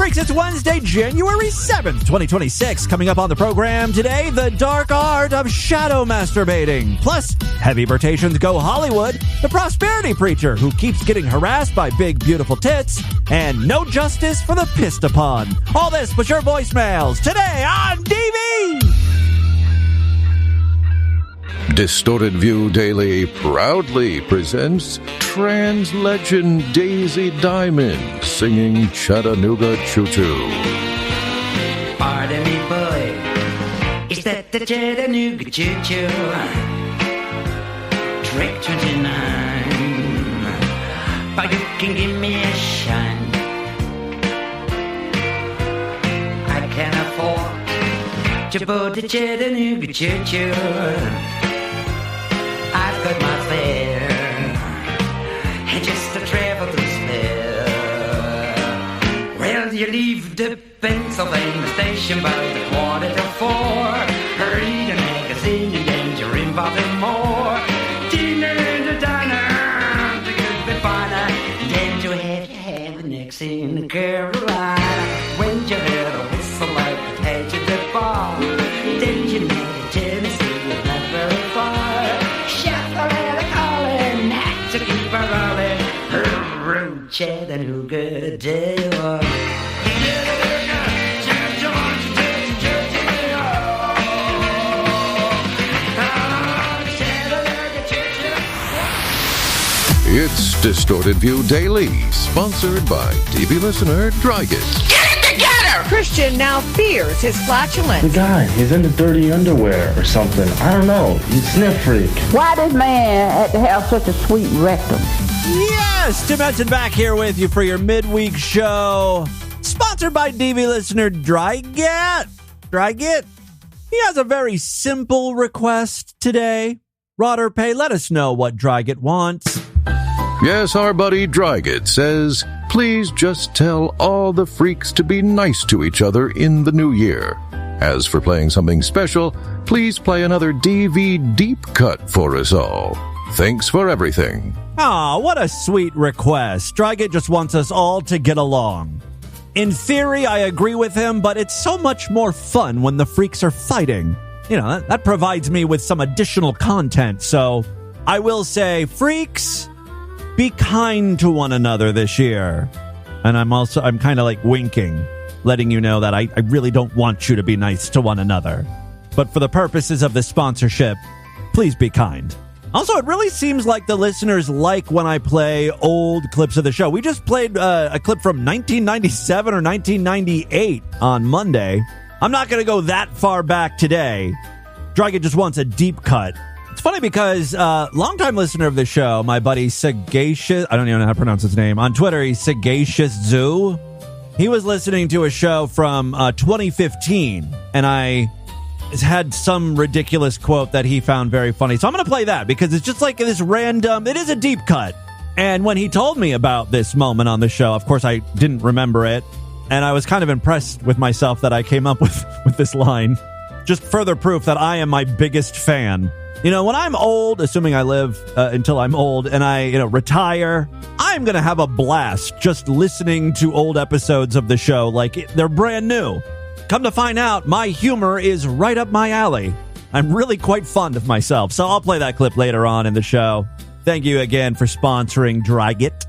Freaks, it's Wednesday, January 7th, 2026. Coming up on the program today, the dark art of shadow masturbating. Plus, heavy rotations go Hollywood, the prosperity preacher who keeps getting harassed by big, beautiful tits, and no justice for the pissed upon. All this but your voicemails today on DV! Distorted View Daily proudly presents trans legend Daisy Diamond singing Chattanooga Choo Choo. Pardon me, boy, is that the Chattanooga Choo Choo? Track 29, but you can give me a shine. I can afford to board the Chattanooga Choo Choo. I've got my fare, and just to travel to spare. Well, you leave the Pennsylvania station by the 4:45. Read a magazine and then you're involved in more. Dinner in the diner, the good be finer. Then you have the next in Carolina. When you hear the whistle like the edge of the bar, then you know the Tennessee is not very far. To keep her rolling, her road Chattanooga Day. It's Distorted View Daily, sponsored by TV listener Drygas. Get it together! Christian now fears his flatulence. The guy, he's in the dirty underwear or something. I don't know. He's a sniff freak. Why does man have to have such a sweet rectum? Yes, Tim Edson back here with you for your midweek show. Sponsored by DV listener Drygat. Drygat. He has a very simple request today. Rodder Pay, let us know what Drygat wants. Yes, our buddy Drygat says, please just tell all the freaks to be nice to each other in the new year. As for playing something special, please play another DV deep cut for us all. Thanks for everything. Aw, what a sweet request. Drygat just wants us all to get along. In theory, I agree with him, but it's so much more fun when the freaks are fighting. You know, that provides me with some additional content. So I will say, freaks, be kind to one another this year. And I'm kind of like winking, letting you know that I really don't want you to be nice to one another. But for the purposes of this sponsorship, please be kind. Also, it really seems like the listeners like when I play old clips of the show. We just played a clip from 1997 or 1998 on Monday. I'm not going to go that far back today. Dragon just wants a deep cut. It's funny because longtime listener of the show, my buddy Sagacious, I don't even know how to pronounce his name. On Twitter, he's Sagacious Zoo. He was listening to a show from 2015, and I had some ridiculous quote that he found very funny. So I'm going to play that because it's just like this random, it is a deep cut. And when he told me about this moment on the show, of course, I didn't remember it. And I was kind of impressed with myself that I came up with this line. Just further proof that I am my biggest fan. You know, when I'm old, assuming I live until I'm old and I, retire, I'm going to have a blast just listening to old episodes of the show like they're brand new. Come to find out, my humor is right up my alley. I'm really quite fond of myself, so I'll play that clip later on in the show. Thank you again for sponsoring Drygat.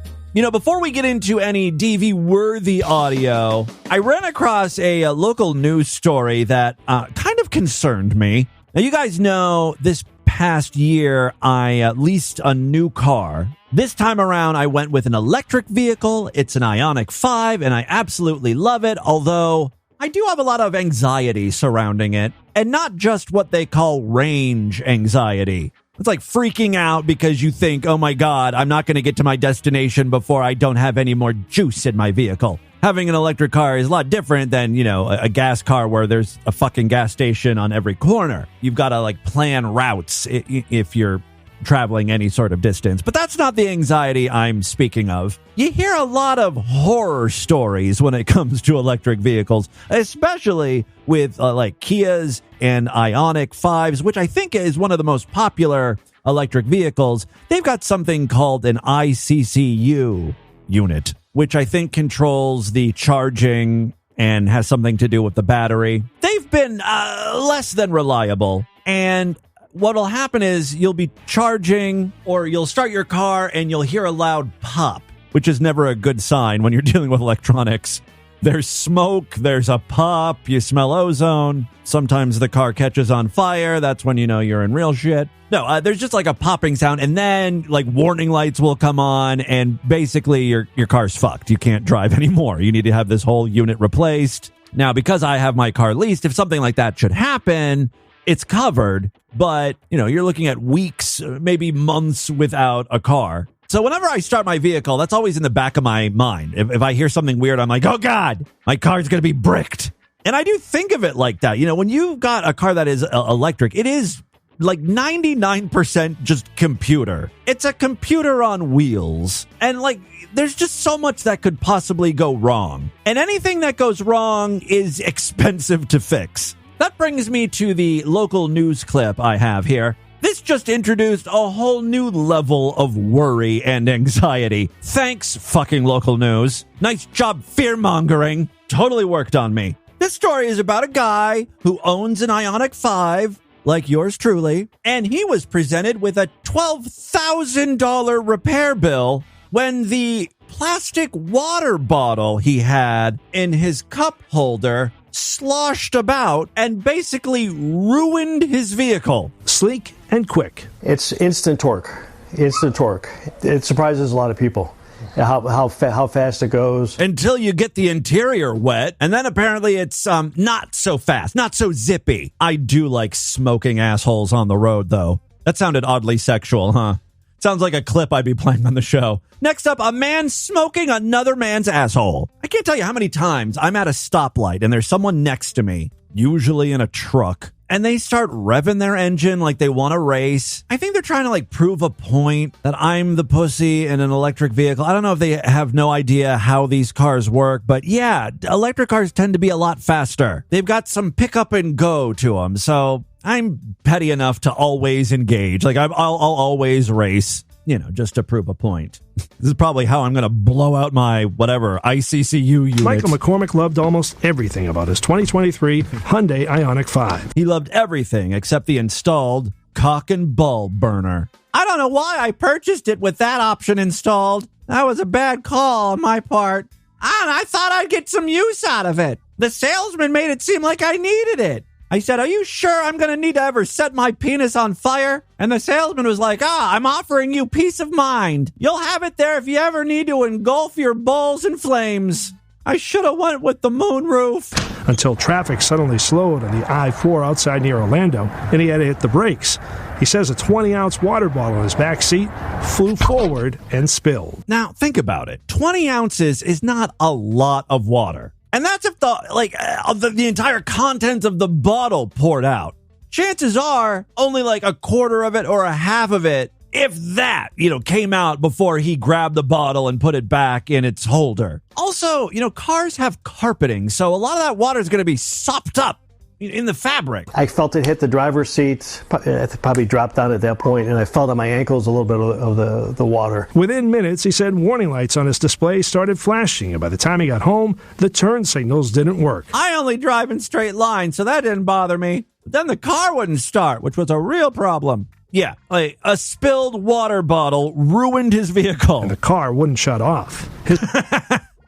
Before we get into any DV-worthy audio, I ran across a local news story that kind of concerned me. Now, you guys know this past year, I leased a new car. This time around, I went with an electric vehicle. It's an Ioniq 5, and I absolutely love it, although I do have a lot of anxiety surrounding it, and not just what they call range anxiety. It's like freaking out because you think, oh my God, I'm not going to get to my destination before I don't have any more juice in my vehicle. Having an electric car is a lot different than, a gas car where there's a fucking gas station on every corner. You've got to plan routes if you're traveling any sort of distance. But that's not the anxiety I'm speaking of. You hear a lot of horror stories when it comes to electric vehicles, especially with Kias and Ioniq 5s, which I think is one of the most popular electric vehicles. They've got something called an ICCU, unit, which I think controls the charging and has something to do with the battery. They've been less than reliable. And what'll happen is you'll be charging or you'll start your car and you'll hear a loud pop, which is never a good sign when you're dealing with electronics. There's smoke, there's a pop, you smell ozone. Sometimes the car catches on fire. That's when you know you're in real shit. No, there's just like a popping sound, and then like warning lights will come on, and basically your car's fucked. You can't drive anymore. You need to have this whole unit replaced. Now, because I have my car leased, if something like that should happen, it's covered, but you know, you're looking at weeks, maybe months without a car. So whenever I start my vehicle, that's always in the back of my mind. If I hear something weird, I'm like, oh God, my car's going to be bricked. And I do think of it like that. You know, when you've got a car that is electric, it is like 99% just computer. It's a computer on wheels. And like, there's just so much that could possibly go wrong. And anything that goes wrong is expensive to fix. That brings me to the local news clip I have here. This just introduced a whole new level of worry and anxiety. Thanks, fucking local news. Nice job fear-mongering. Totally worked on me. This story is about a guy who owns an Ioniq 5, like yours truly, and he was presented with a $12,000 repair bill when the plastic water bottle he had in his cup holder sloshed about and basically ruined his vehicle. Sleek and quick. It's instant torque. Instant torque. It surprises a lot of people how fast it goes. Until you get the interior wet, and then apparently it's not so fast, not so zippy. I do like smoking assholes on the road, though. That sounded oddly sexual, huh? Sounds like a clip I'd be playing on the show. Next up, a man smoking another man's asshole. I can't tell you how many times I'm at a stoplight and there's someone next to me, usually in a truck, and they start revving their engine like they want to race. I think they're trying to like prove a point that I'm the pussy in an electric vehicle. I don't know if they have no idea how these cars work, but yeah, electric cars tend to be a lot faster. They've got some pick up and go to them, so I'm petty enough to always engage. Like I'll always race, you know, just to prove a point. This is probably how I'm going to blow out my whatever ICCU unit. Michael McCormick loved almost everything about his 2023 Hyundai Ioniq 5. He loved everything except the installed cock and ball burner. I don't know why I purchased it with that option installed. That was a bad call on my part. I thought I'd get some use out of it. The salesman made it seem like I needed it. I said, are you sure I'm going to need to ever set my penis on fire? And the salesman was like, I'm offering you peace of mind. You'll have it there if you ever need to engulf your balls in flames. I should have went with the moonroof. Until traffic suddenly slowed on the I-4 outside near Orlando, and he had to hit the brakes. He says a 20-ounce water bottle in his back seat flew forward and spilled. Now, think about it. 20 ounces is not a lot of water. And that's if the entire contents of the bottle poured out. Chances are only like a quarter of it or a half of it, if that, came out before he grabbed the bottle and put it back in its holder. Also, cars have carpeting, so a lot of that water is going to be sopped up in the fabric. I felt it hit the driver's seat. It probably dropped down at that point, and I felt on my ankles a little bit of the water. Within minutes, he said warning lights on his display started flashing, and by the time he got home, the turn signals didn't work. I only drive in straight lines, so that didn't bother me. But then the car wouldn't start, which was a real problem. Yeah, like a spilled water bottle ruined his vehicle. And the car wouldn't shut off.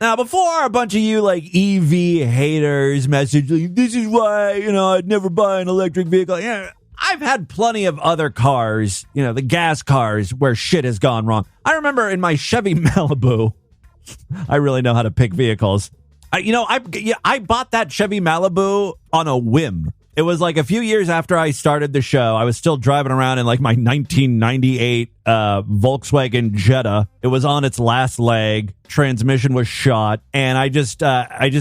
Now, before a bunch of you, EV haters message, this is why, I'd never buy an electric vehicle. I've had plenty of other cars, the gas cars, where shit has gone wrong. I remember in my Chevy Malibu, I really know how to pick vehicles. I bought that Chevy Malibu on a whim. It was like a few years after I started the show. I was still driving around in my 1998 Volkswagen Jetta. It was on its last leg. Transmission was shot. And I just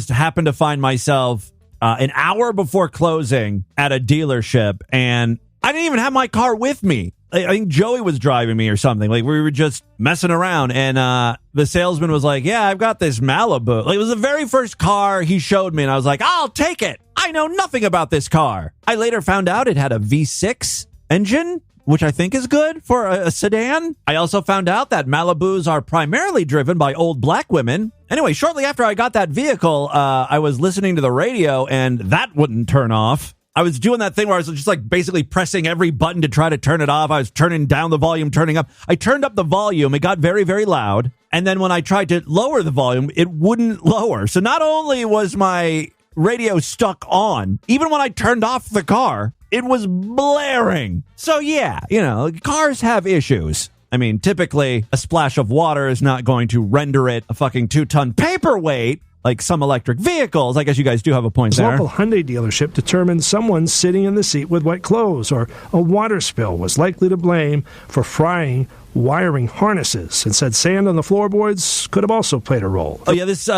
happened to find myself an hour before closing at a dealership. And I didn't even have my car with me. I think Joey was driving me or something. We were just messing around. And the salesman was like, yeah, I've got this Malibu. It was the very first car he showed me. And I was like, I'll take it. I know nothing about this car. I later found out it had a V6 engine, which I think is good for a sedan. I also found out that Malibus are primarily driven by old black women. Anyway, shortly after I got that vehicle, I was listening to the radio, and that wouldn't turn off. I was doing that thing where I was just like basically pressing every button to try to turn it off. I was turning down the volume, turning up. I turned up the volume. It got very, very loud. And then when I tried to lower the volume, it wouldn't lower. So not only was my radio stuck on, even when I turned off the car, it was blaring. So yeah, cars have issues. I mean, typically a splash of water is not going to render it a fucking 2-ton paperweight. Like some electric vehicles. I guess you guys do have a point there. A local Hyundai dealership determined someone sitting in the seat with wet clothes or a water spill was likely to blame for frying wiring harnesses, and said sand on the floorboards could have also played a role. Oh, yeah, this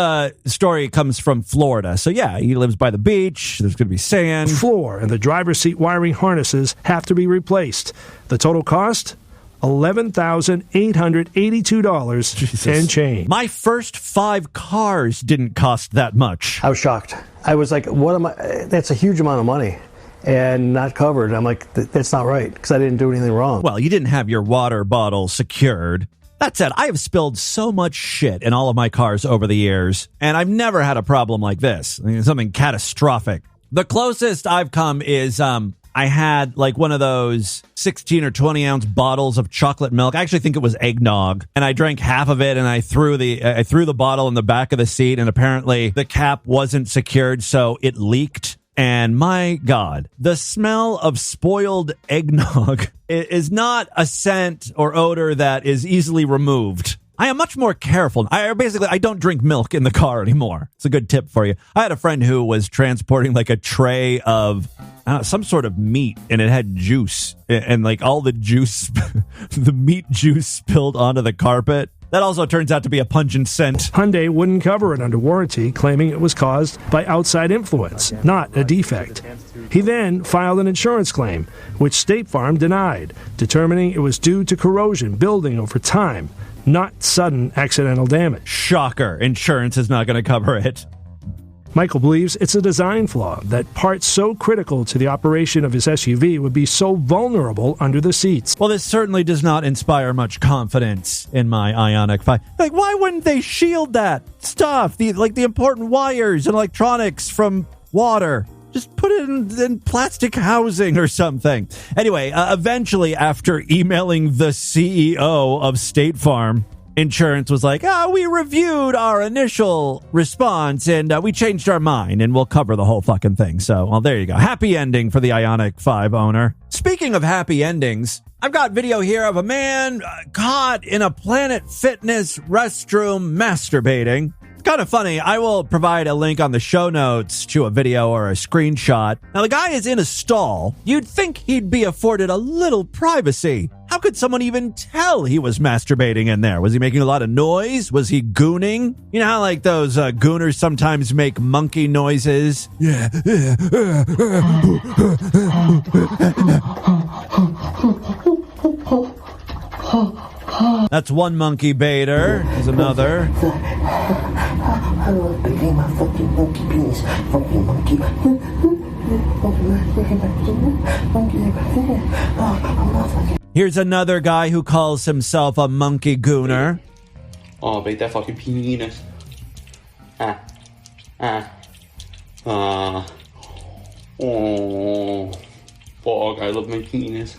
story comes from Florida. So, yeah, he lives by the beach. There's going to be sand. The floor and the driver's seat wiring harnesses have to be replaced. The total cost? $11,882 and change. My first 5 cars didn't cost that much. I was shocked. I was like, what am I? That's a huge amount of money and not covered. I'm like, that's not right, because I didn't do anything wrong. Well, you didn't have your water bottle secured. That said, I have spilled so much shit in all of my cars over the years, and I've never had a problem like this. I mean, something catastrophic. The closest I've come is, I had like one of those 16 or 20 ounce bottles of chocolate milk. I actually think it was eggnog, and I drank half of it, and I threw the bottle in the back of the seat, and apparently the cap wasn't secured, so it leaked. And my God, the smell of spoiled eggnog is not a scent or odor that is easily removed. I am much more careful. I don't drink milk in the car anymore. It's a good tip for you. I had a friend who was transporting like a tray of some sort of meat, and it had juice, and like all the juice, the meat juice spilled onto the carpet. That also turns out to be a pungent scent. Hyundai wouldn't cover it under warranty, claiming it was caused by outside influence, not a defect. He then filed an insurance claim, which State Farm denied, determining it was due to corrosion building over time, not sudden accidental damage. Shocker. Insurance is not going to cover it. Michael believes it's a design flaw, that parts so critical to the operation of his SUV would be so vulnerable under the seats. Well, this certainly does not inspire much confidence in my Ioniq 5. Like, why wouldn't they shield that stuff? The important wires and electronics from water. Just put it in plastic housing or something. Anyway, eventually, after emailing the CEO of State Farm, insurance was like, we reviewed our initial response and we changed our mind and we'll cover the whole fucking thing. So, well, there you go. Happy ending for the Ioniq 5 owner. Speaking of happy endings, I've got video here of a man caught in a Planet Fitness restroom masturbating. It's kind of funny. I will provide a link on the show notes to a video or a screenshot. Now, the guy is in a stall. You'd think he'd be afforded a little privacy. How could someone even tell he was masturbating in there? Was he making a lot of noise? Was he gooning? You know how like those gooners sometimes make monkey noises? Yeah. That's one monkey baiter. There's another. I love beating my fucking monkey penis. Fucking monkey. Here's another guy who calls himself a monkey gooner. Oh, bait that fucking penis. Oh, fuck, I love my penis.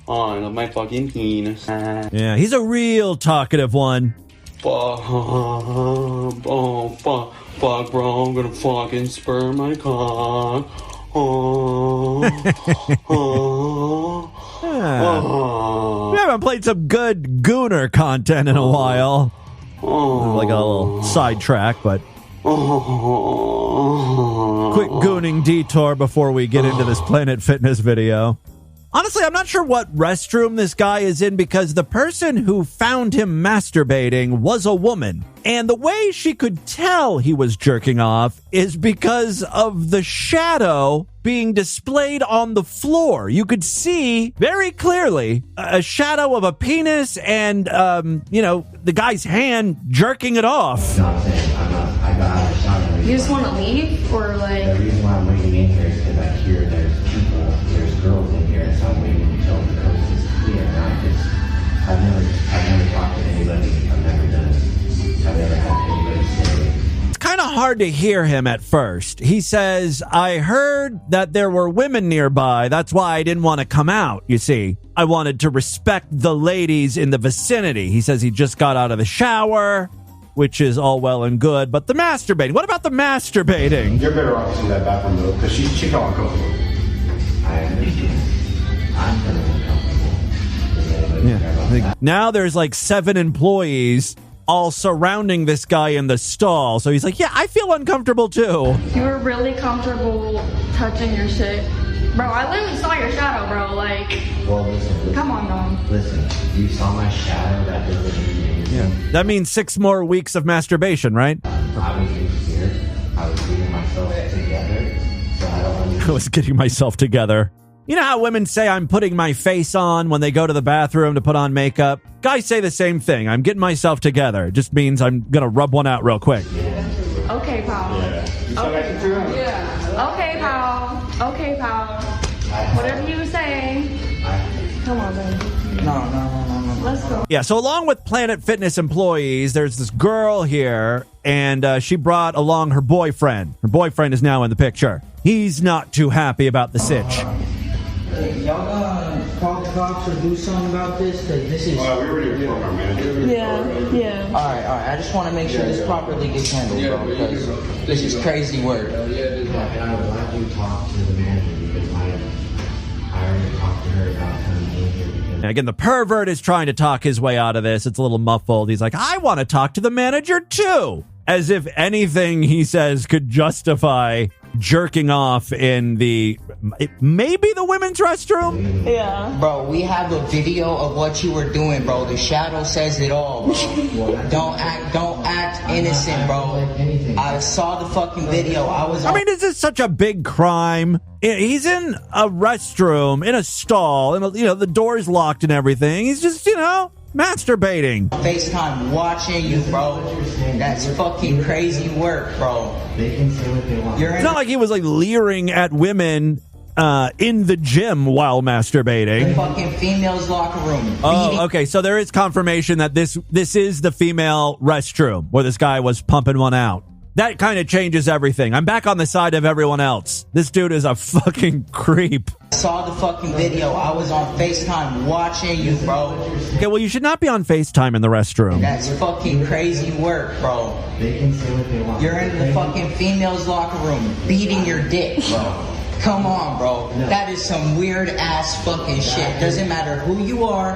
Oh, I love my fucking penis. Yeah, he's a real talkative one. Fuck, bro, I'm gonna fucking spur my cock. We haven't played some good gooner content in a while. Like a little sidetrack, but quick gooning detour before we get into this Planet Fitness video. Honestly, I'm not sure what restroom this guy is in because the person who found him masturbating was a woman. And the way she could tell he was jerking off is because of the shadow being displayed on the floor. You could see very clearly a shadow of a penis and, the guy's hand jerking it off. You just want to leave, or like? The reason why I'm waiting in here is because I hear there's girls in here, so I'm waiting until the coast is kind of hard to hear him at first. He says, I heard that there were women nearby. That's why I didn't want to come out, you see. I wanted to respect the ladies in the vicinity. He says he just got out of the shower, which is all well and good. But the masturbating, what about the masturbating? You're better off in that bathroom, though, because she's uncomfortable. I understand. I'm feeling uncomfortable. Yeah. Now there's like 7 employees all surrounding this guy in the stall. So he's like, yeah, I feel uncomfortable too. You were really comfortable touching your shit. Bro, I literally saw your shadow, bro. Like, well, listen. Come on, dog. Listen, you saw my shadow. That doesn't mean anything. Yeah. That means 6 more weeks of masturbation, right? I was here. I was getting myself together. So I don't understand. I was getting myself together. You know how women say I'm putting my face on when they go to the bathroom to put on makeup? Guys say the same thing. I'm getting myself together. It just means I'm going to rub one out real quick. Okay, pal. Yeah. Okay. Yeah. Okay, pal. Okay, pal. Whatever you say. Come on, baby. No. Let's go. Yeah, so along with Planet Fitness employees, there's this girl here, and she brought along her boyfriend. Her boyfriend is now in the picture. He's not too happy about the sitch. Hey, y'all gonna call the cops or do something about this? Cause this is. We already informed our manager. Yeah. All right. I just want to make sure this properly gets handled, bro, because this is crazy work. And I would like you to talk to the manager because I already talked to her about coming in here. Because Again, the pervert is trying to talk his way out of this. It's a little muffled. He's like, I want to talk to the manager too. As if anything he says could justify jerking off in maybe the women's restroom? Yeah. Bro, we have a video of what you were doing, bro. The shadow says it all, bro. Don't act innocent, bro. I saw the fucking video. I mean, is this such a big crime? He's in a restroom, in a stall, and the door's locked and everything. He's just, masturbating. FaceTime watching you, bro. That's fucking crazy work, bro. they can say what they want. It's not like he was like leering at women in the gym while masturbating. The fucking females' locker room. Oh, okay. So there is confirmation that this is the female restroom where this guy was pumping one out. That kind of changes everything. I'm back on the side of everyone else. This dude is a fucking creep. I saw the fucking video. I was on FaceTime watching you, bro. Okay, well, you should not be on FaceTime in the restroom. That's fucking crazy work, bro. They can say what they want. You're in the fucking females' locker room beating your dick, bro. Come on, bro. No. That is some weird-ass fucking shit. Doesn't matter who you are.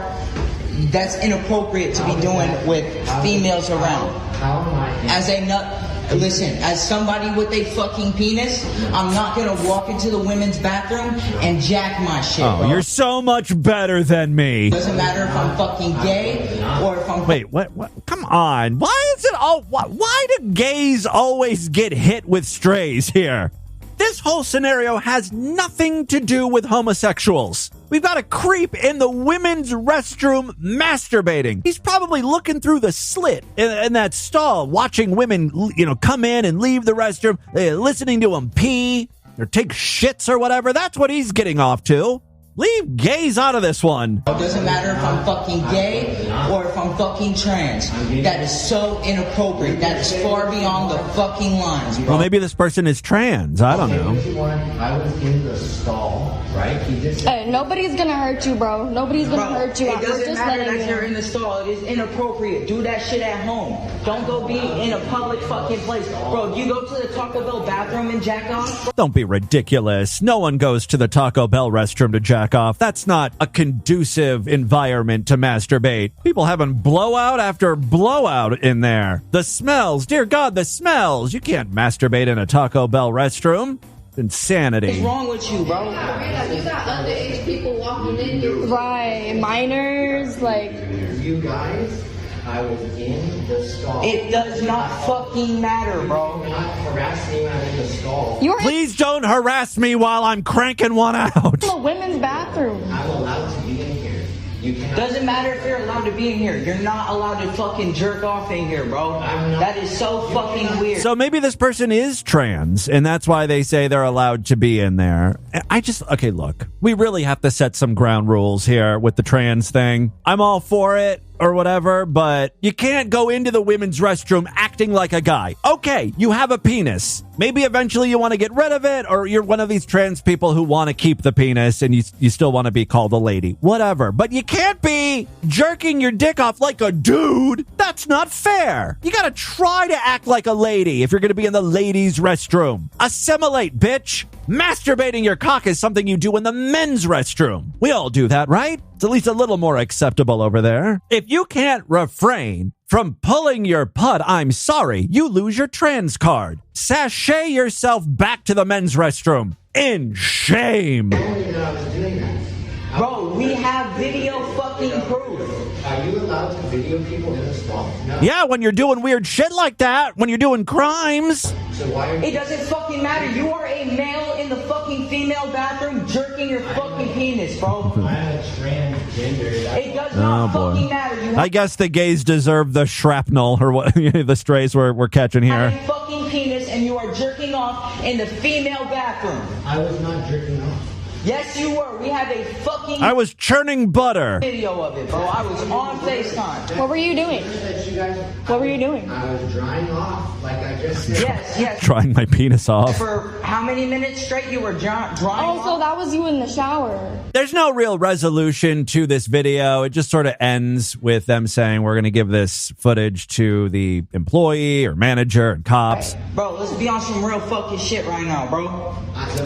That's inappropriate to be doing with females around. How am I? As a nut... Listen, as somebody with a fucking penis, I'm not gonna walk into the women's bathroom and jack my shit, bro. You're so much better than me. Doesn't matter if I'm fucking gay or if I'm... Wait, what? Come on. Why is it all... Why do gays always get hit with strays here? This whole scenario has nothing to do with homosexuals. We've got a creep in the women's restroom masturbating. He's probably looking through the slit in that stall, watching women, come in and leave the restroom, listening to them pee or take shits or whatever. That's what he's getting off to. Leave gays out of this one. It doesn't matter if I'm fucking gay or if I'm fucking trans. That is so inappropriate. That is far beyond the fucking lines, bro. Well, maybe this person is trans. I don't know. I was in the stall, right? Hey, nobody's gonna hurt you, bro. Nobody's gonna hurt you. It doesn't matter that you're in the stall. It is inappropriate. Do that shit at home. Don't go be in a public fucking place. Bro, you go to the Taco Bell bathroom and jack off? Don't be ridiculous. No one goes to the Taco Bell restroom to jack off. That's not a conducive environment to masturbate. People having blowout after blowout in there. The smells, dear God, the smells. You can't masturbate in a Taco Bell restroom. Insanity. What's wrong with you, bro? You got underage people walking in here. Right, minors, like... You guys... I was in the stall. It does not fucking matter, bro. You're not harassing me when I'm in the stall. Please don't harass me while I'm cranking one out. The women's bathroom. I'm allowed to be in here. Doesn't matter if you're allowed to be in here. You're not allowed to fucking jerk off in here, bro. That is so fucking weird. So maybe this person is trans, and that's why they say they're allowed to be in there. Okay, look. We really have to set some ground rules here with the trans thing. I'm all for it. or whatever, but you can't go into the women's restroom acting like a guy. Okay, you have a penis. Maybe eventually you want to get rid of it, or you're one of these trans people who want to keep the penis and you still want to be called a lady. Whatever. But you can't be jerking your dick off like a dude. That's not fair. You gotta try to act like a lady if you're gonna be in the ladies' restroom. Assimilate, bitch. Masturbating your cock is something you do in the men's restroom. We all do that, right? It's at least a little more acceptable over there. If you can't refrain from pulling your pud, I'm sorry, you lose your trans card. Sashay yourself back to the men's restroom. In shame. Bro, we have video fucking proof. Are you allowed to video people in the stall? No. Yeah, when you're doing weird shit like that, when you're doing crimes. So why are you... It doesn't fucking matter. You are a male in the fucking female bathroom jerking your fucking penis, bro. I'm a transgender. It does not fucking matter. I guess the gays deserve the shrapnel or what the strays we're catching here. You have a fucking penis and you are jerking off in the female bathroom. I was not jerking off. Yes, you were. We have a fucking... I was churning butter. ...video of it, bro. I was on FaceTime. What were you doing? What were you doing? I was drying off, like I just said. Yes. Drying my penis off. For how many minutes straight you were drying off? So that was you in the shower. There's no real resolution to this video. It just sort of ends with them saying we're going to give this footage to the employee or manager and cops. Bro, let's be on some real fucking shit right now, bro.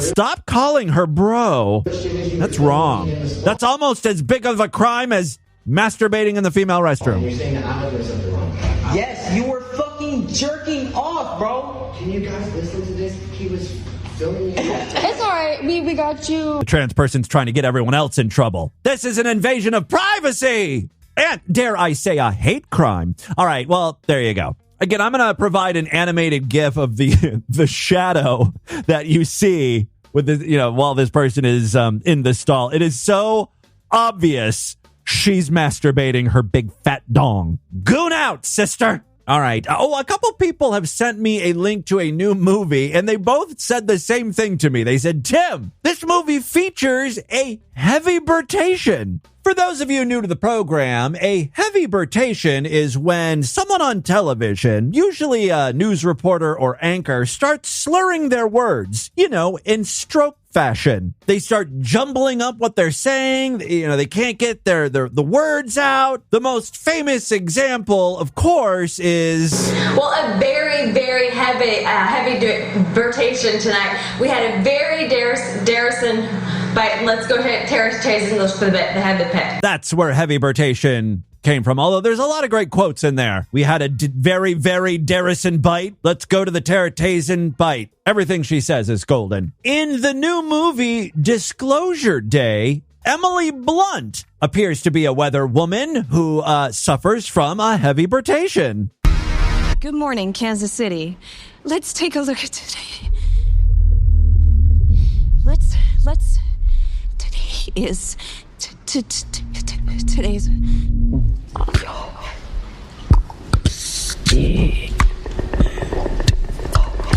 Stop calling her bro. That's wrong. That's almost as big of a crime as masturbating in the female restroom. You're saying that I'm doing something wrong. Yes, you were fucking jerking off, bro. Can you guys listen to this? He was filming it. It's alright. We got you. The trans person's trying to get everyone else in trouble. This is an invasion of privacy. And dare I say a hate crime. All right, well, there you go. Again, I'm going to provide an animated GIF of the shadow that you see with the, while this person is in the stall. It is so obvious she's masturbating her big fat dong. Goon out, sister. All right. Oh, a couple people have sent me a link to a new movie, and they both said the same thing to me. They said, Tim, this movie features a heavy birtation. For those of you new to the program, a heavy birtation is when someone on television, usually a news reporter or anchor, starts slurring their words, in stroke fashion. They start jumbling up what they're saying. They can't get the words out. The most famous example, of course, is... Well, a very, very heavy birtation tonight. We had a very Darrison... But let's go ahead, Terrace Chase English for the bit. They had the pet. That's where heavy birtation came from. Although there's a lot of great quotes in there. We had a very, very Darrison bite. Let's go to the Terratazen bite. Everything she says is golden. In the new movie Disclosure Day, Emily Blunt appears to be a weather woman who suffers from a heavy birtation. Good morning, Kansas City. Let's take a look at today. Let's is today's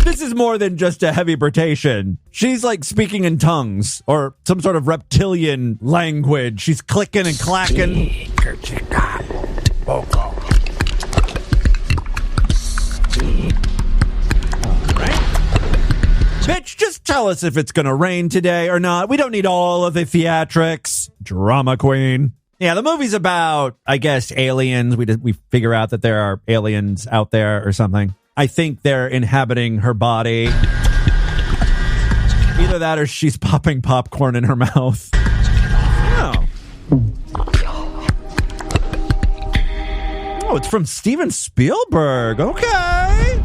This is more than just a heavy birtation. She's like speaking in tongues or some sort of reptilian language. She's clicking and clacking. Bitch, just tell us if it's gonna rain today or not. We don't need all of the theatrics. Drama queen. Yeah, the movie's about, I guess, aliens. We figure out that there are aliens out there or something. I think they're inhabiting her body. Either that or she's popping popcorn in her mouth. Oh. Oh, it's from Steven Spielberg. Okay.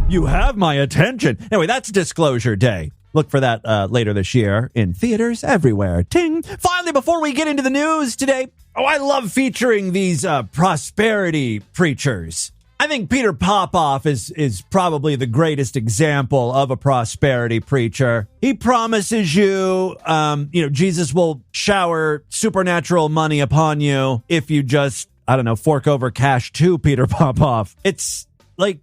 You have my attention. Anyway, that's Disclosure Day. Look for that later this year in theaters everywhere. Ting. Finally, before we get into the news today, I love featuring these prosperity preachers. I think Peter Popoff is probably the greatest example of a prosperity preacher. He promises you, Jesus will shower supernatural money upon you if you just, fork over cash to Peter Popoff. It's like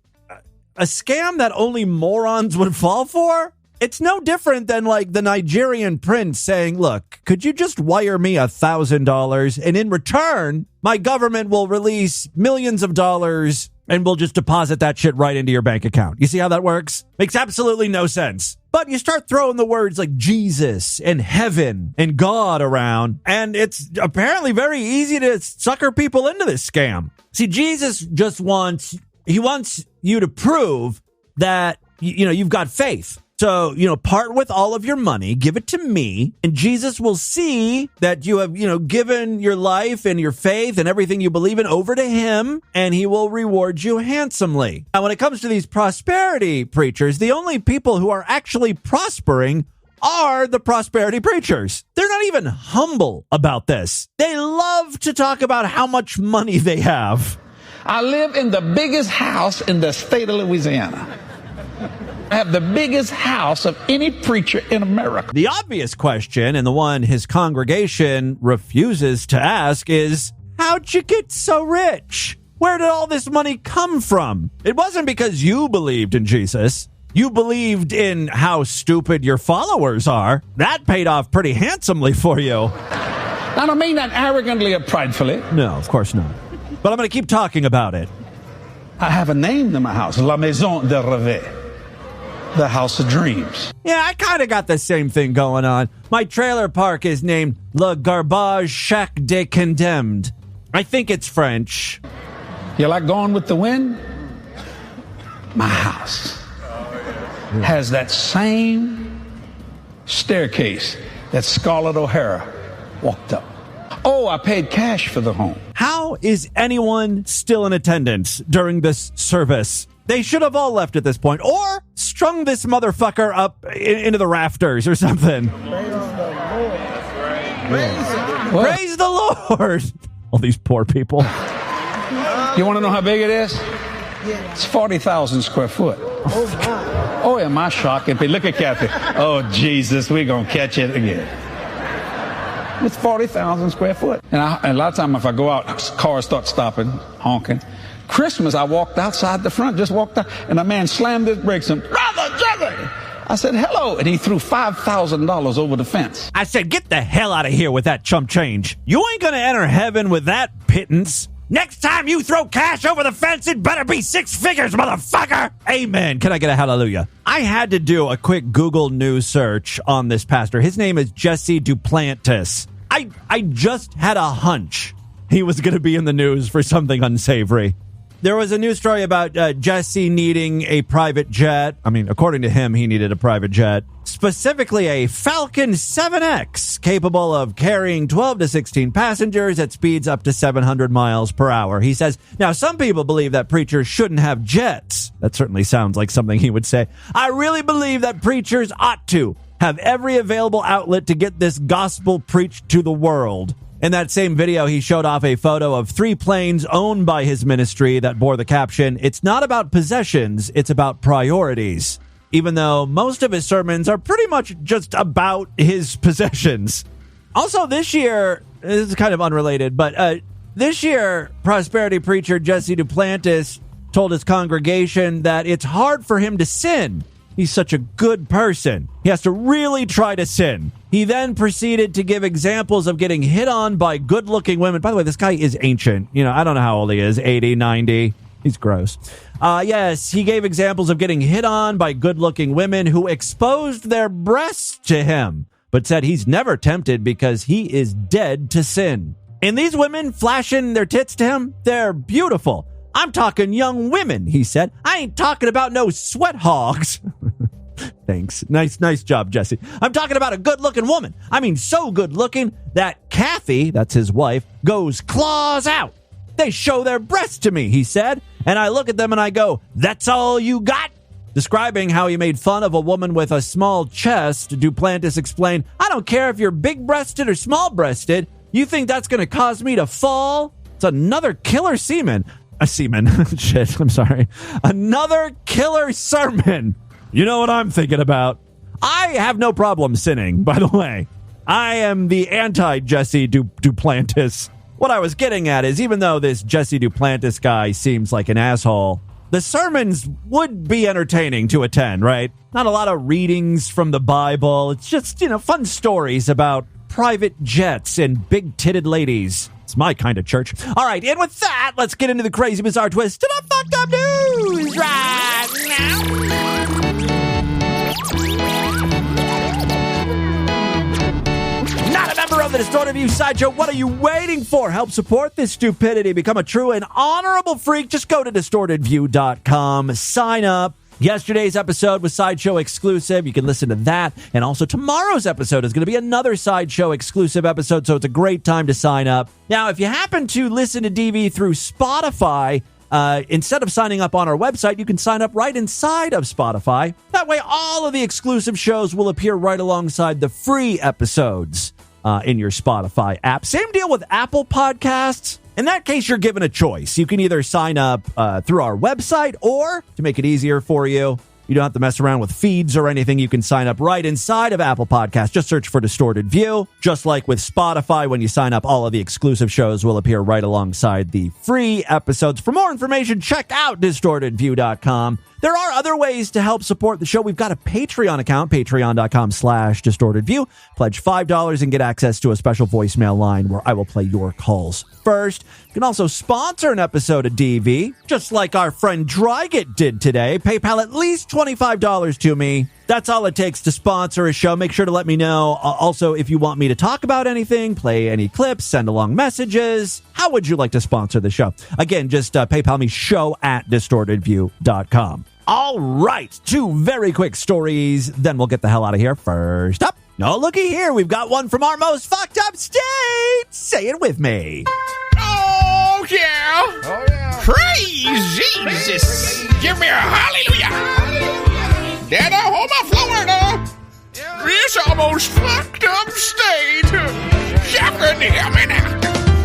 a scam that only morons would fall for. It's no different than like the Nigerian prince saying, look, could you just wire me $1,000 and in return, my government will release millions of dollars and we'll just deposit that shit right into your bank account. You see how that works? Makes absolutely no sense. But you start throwing the words like Jesus and heaven and God around, and it's apparently very easy to sucker people into this scam. See, Jesus just wants you to prove that, you've got faith. So, part with all of your money, give it to me, and Jesus will see that you have, given your life and your faith and everything you believe in over to him, and he will reward you handsomely. Now, when it comes to these prosperity preachers, the only people who are actually prospering are the prosperity preachers. They're not even humble about this. They love to talk about how much money they have. I live in the biggest house in the state of Louisiana. I have the biggest house of any preacher in America. The obvious question, and the one his congregation refuses to ask, is, how'd you get so rich? Where did all this money come from? It wasn't because you believed in Jesus. You believed in how stupid your followers are. That paid off pretty handsomely for you. I don't mean that arrogantly or pridefully. No, of course not. But I'm going to keep talking about it. I have a name to my house, La Maison de Rêve. The House of Dreams. Yeah, I kind of got the same thing going on. My trailer park is named Le Garbage Shack des Condemned. I think it's French. You like Gone with the Wind? My house has that same staircase that Scarlett O'Hara walked up. Oh, I paid cash for the home. How is anyone still in attendance during this service? They should have all left at this point, or strung this motherfucker up into the rafters or something. Praise the Lord. All these poor people. You want to know how big it is? It's 40,000 square foot. Oh, am I shocking? Look at Kathy. Oh, Jesus, we're going to catch it again. It's 40,000 square foot. And a lot of times if I go out, cars start stopping, honking. Christmas, I walked outside the front, just walked out, and a man slammed his brakes and, Brother Jerry! I said, hello, and he threw $5,000 over the fence. I said, get the hell out of here with that chump change. You ain't gonna enter heaven with that pittance. Next time you throw cash over the fence, it better be 6 figures, motherfucker! Amen. Can I get a hallelujah? I had to do a quick Google News search on this pastor. His name is Jesse Duplantis. I just had a hunch he was going to be in the news for something unsavory. There was a news story about Jesse needing a private jet. I mean, according to him, he needed a private jet. Specifically, a Falcon 7X, capable of carrying 12 to 16 passengers at speeds up to 700 miles per hour. He says, now, some people believe that preachers shouldn't have jets. That certainly sounds like something he would say. I really believe that preachers ought to have every available outlet to get this gospel preached to the world. In that same video, he showed off a photo of 3 planes owned by his ministry that bore the caption, "It's not about possessions, it's about priorities." Even though most of his sermons are pretty much just about his possessions. Also, this year, this is kind of unrelated, but this year, prosperity preacher Jesse Duplantis told his congregation that it's hard for him to sin. He's such a good person. He has to really try to sin. He then proceeded to give examples of getting hit on by good-looking women. By the way, this guy is ancient. I don't know how old he is, 80, 90. He's gross. Yes, he gave examples of getting hit on by good-looking women who exposed their breasts to him, but said he's never tempted because he is dead to sin. And these women flashing their tits to him, they're beautiful. I'm talking young women, he said. I ain't talking about no sweat hogs. Thanks. Nice job, Jesse. I'm talking about a good-looking woman. I mean, so good-looking that Kathy, that's his wife, goes claws out. They show their breasts to me, he said. And I look at them and I go, that's all you got? Describing how he made fun of a woman with a small chest, Duplantis explained, I don't care if you're big-breasted or small-breasted. You think that's going to cause me to fall? It's another killer semen. Shit, I'm sorry. Another killer sermon. You know what I'm thinking about. I have no problem sinning, by the way. I am the anti-Jesse Duplantis. What I was getting at is, even though this Jesse Duplantis guy seems like an asshole, the sermons would be entertaining to attend, right? Not a lot of readings from the Bible. It's just, fun stories about private jets and big-titted ladies. That's my kind of church. All right, and with that, let's get into the crazy, bizarre twist to the fucked up news right now. Not a member of the Distorted View Sideshow. What are you waiting for? Help support this stupidity. Become a true and honorable freak. Just go to distortedview.com. Sign up. Yesterday's episode was Sideshow exclusive. You can listen to that. And also tomorrow's episode is going to be another Sideshow exclusive episode, so it's a great time to sign up. Now, if you happen to listen to DV through Spotify, instead of signing up on our website, you can sign up right inside of Spotify. That way, all of the exclusive shows will appear right alongside the free episodes in your Spotify app. Same deal with Apple Podcasts. In that case, you're given a choice. You can either sign up through our website, or to make it easier for you, you don't have to mess around with feeds or anything. You can sign up right inside of Apple Podcasts. Just search for Distorted View. Just like with Spotify, when you sign up, all of the exclusive shows will appear right alongside the free episodes. For more information, check out distortedview.com. There are other ways to help support the show. We've got a Patreon account, patreon.com/distortedview. Pledge $5 and get access to a special voicemail line where I will play your calls first. You can also sponsor an episode of DV, just like our friend Drygit did today. PayPal at least $25 to me. That's all it takes to sponsor a show. Make sure to let me know. Also, if you want me to talk about anything, play any clips, send along messages, how would you like to sponsor the show? Again, just PayPal me, show@distortedview.com. All right, 2 very quick stories, then we'll get the hell out of here. First up, no, looky here. We've got one from our most fucked up state. Say it with me. Oh, yeah. Oh, yeah. Praise Jesus. Give me a hallelujah. Down Oklahoma, Florida. This almost fucked up state. You can hear me now.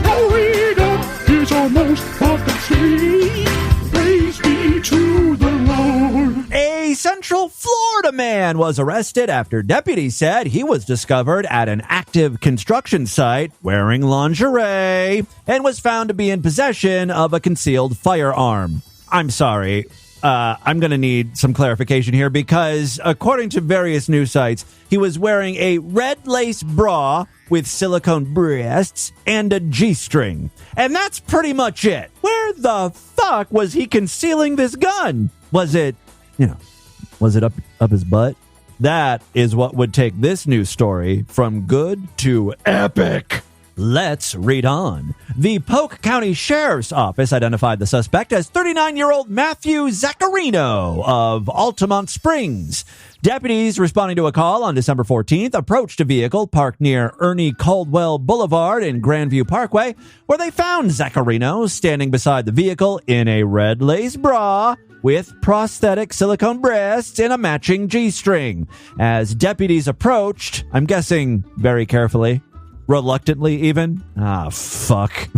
Florida is almost fucked up state. Praise be to the Lord. A Central Florida man was arrested after deputies said he was discovered at an active construction site wearing lingerie and was found to be in possession of a concealed firearm. I'm sorry. I'm going to need some clarification here because, according to various news sites, he was wearing a red lace bra with silicone breasts and a G-string. And that's pretty much it. Where the fuck was he concealing this gun? Was it up his butt? That is what would take this news story from good to epic. Let's read on. The Polk County Sheriff's Office identified the suspect as 39-year-old Matthew Zaccarino of Altamont Springs. Deputies responding to a call on December 14th approached a vehicle parked near Ernie Caldwell Boulevard in Grandview Parkway, where they found Zaccarino standing beside the vehicle in a red lace bra with prosthetic silicone breasts and a matching G-string. As deputies approached, I'm guessing very carefully, reluctantly even. Fuck.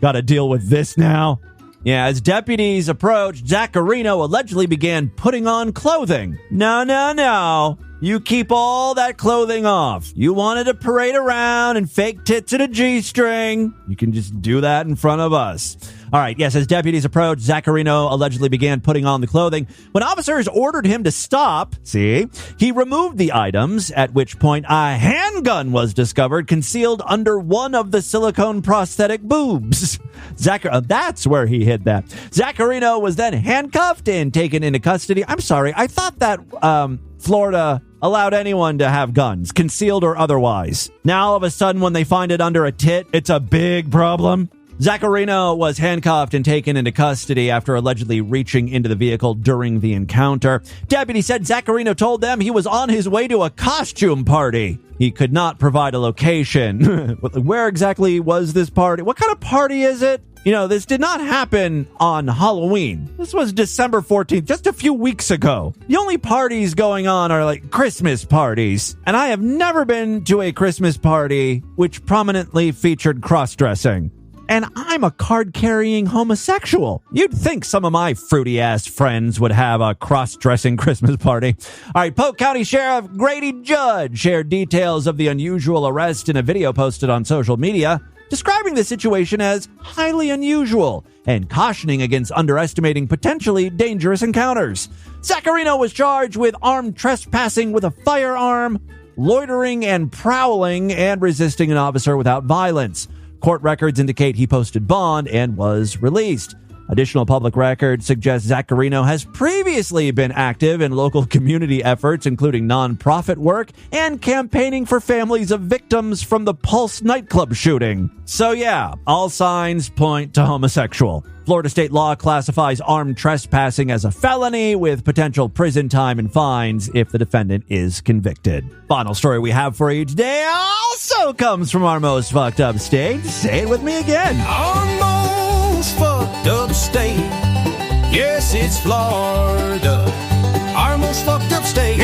Gotta deal with this now. Yeah, as deputies approached, Zaccarino allegedly began putting on clothing. No. You keep all that clothing off. You wanted to parade around and fake tits and a G-string. You can just do that in front of us. All right, yes, as deputies approached, Zaccarino allegedly began putting on the clothing. When officers ordered him to stop, he removed the items, at which point a handgun was discovered concealed under one of the silicone prosthetic boobs. That's where he hid that. Zaccarino was then handcuffed and taken into custody. I'm sorry, I thought that Florida allowed anyone to have guns, concealed or otherwise. Now, all of a sudden, when they find it under a tit, it's a big problem. Zaccarino was handcuffed and taken into custody after allegedly reaching into the vehicle during the encounter. Deputy said Zaccarino told them he was on his way to a costume party. He could not provide a location. Where exactly was this party? What kind of party is it? This did not happen on Halloween. This was December 14th, just a few weeks ago. The only parties going on are like Christmas parties. And I have never been to a Christmas party which prominently featured cross-dressing. And I'm a card-carrying homosexual. You'd think some of my fruity-ass friends would have a cross-dressing Christmas party. All right, Polk County Sheriff Grady Judd shared details of the unusual arrest in a video posted on social media, describing the situation as highly unusual and cautioning against underestimating potentially dangerous encounters. Zaccarino was charged with armed trespassing with a firearm, loitering and prowling, and resisting an officer without violence. Court records indicate he posted bond and was released. Additional public records suggest Zaccarino has previously been active in local community efforts, including nonprofit work and campaigning for families of victims from the Pulse nightclub shooting. So yeah, all signs point to homosexual. Florida state law classifies armed trespassing as a felony with potential prison time and fines if the defendant is convicted. Final story we have for you today also comes from our most fucked up state. Say it with me again. Our most fucked up state. Yes, it's Florida. Our most fucked up state.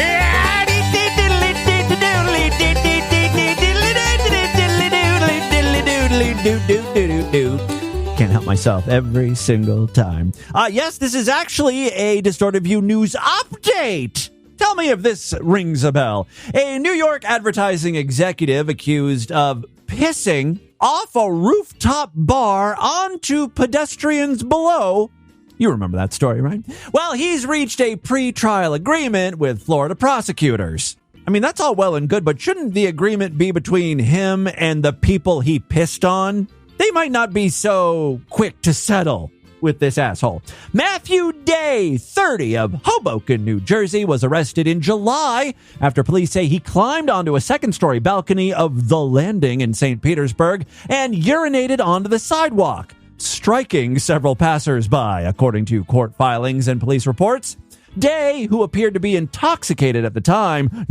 Can't help myself every single time. Yes, this is actually a Distorted View news update. Tell me if this rings a bell. A New York advertising executive accused of pissing off a rooftop bar onto pedestrians below. You remember that story, right? Well, he's reached a pre-trial agreement with Florida prosecutors. I mean, that's all well and good, but shouldn't the agreement be between him and the people he pissed on? They might not be so quick to settle with this asshole. Matthew Day, 30, of Hoboken, New Jersey, was arrested in July after police say he climbed onto a second-story balcony of The Landing in St. Petersburg and urinated onto the sidewalk, striking several passers-by, according to court filings and police reports. Day, who appeared to be intoxicated at the time,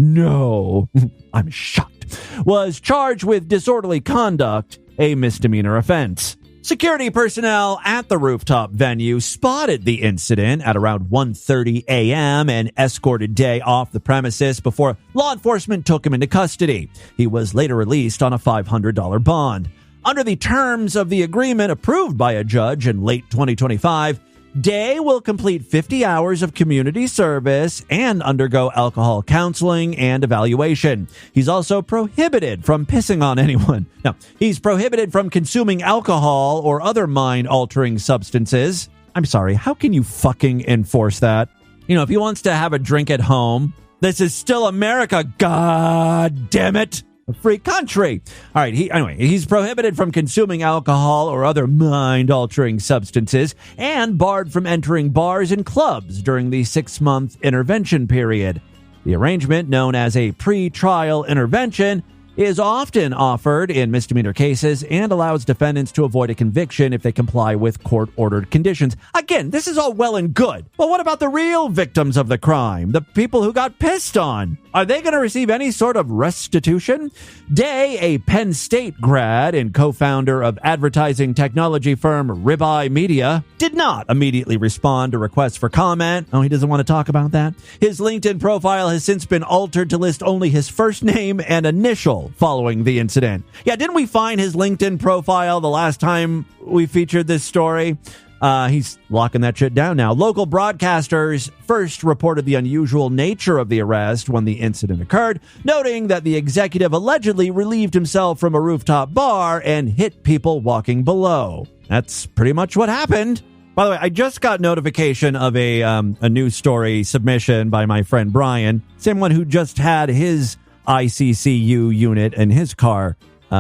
I'm shocked, was charged with disorderly conduct, a misdemeanor offense. Security personnel at the rooftop venue spotted the incident at around 1:30 a.m. and escorted Day off the premises before law enforcement took him into custody. He was later released on a $500 bond. Under the terms of the agreement approved by a judge in late 2025, Day will complete 50 hours of community service and undergo alcohol counseling and evaluation. He's also prohibited from pissing on anyone. No, he's prohibited from consuming alcohol or other mind-altering substances. I'm sorry, how can you fucking enforce that? You know, if he wants to have a drink at home, this is still America, god damn it. A free country. All right. He's prohibited from consuming alcohol or other mind-altering substances and barred from entering bars and clubs during the 6-month intervention period. The arrangement, known as a pre-trial intervention, is often offered in misdemeanor cases and allows defendants to avoid a conviction if they comply with court-ordered conditions. Again, this is all well and good. But what about the real victims of the crime? The people who got pissed on? Are they going to receive any sort of restitution? Day, a Penn State grad and co-founder of advertising technology firm Ribeye Media, did not immediately respond to requests for comment. Oh, he doesn't want to talk about that? His LinkedIn profile has since been altered to list only his first name and initial following the incident. Yeah, didn't we find his LinkedIn profile the last time we featured this story? He's locking that shit down now. Local broadcasters first reported the unusual nature of the arrest when the incident occurred, noting that the executive allegedly relieved himself from a rooftop bar and hit people walking below. That's pretty much what happened. By the way, I just got notification of a news story submission by my friend Brian, same one who just had his ICCU unit in his car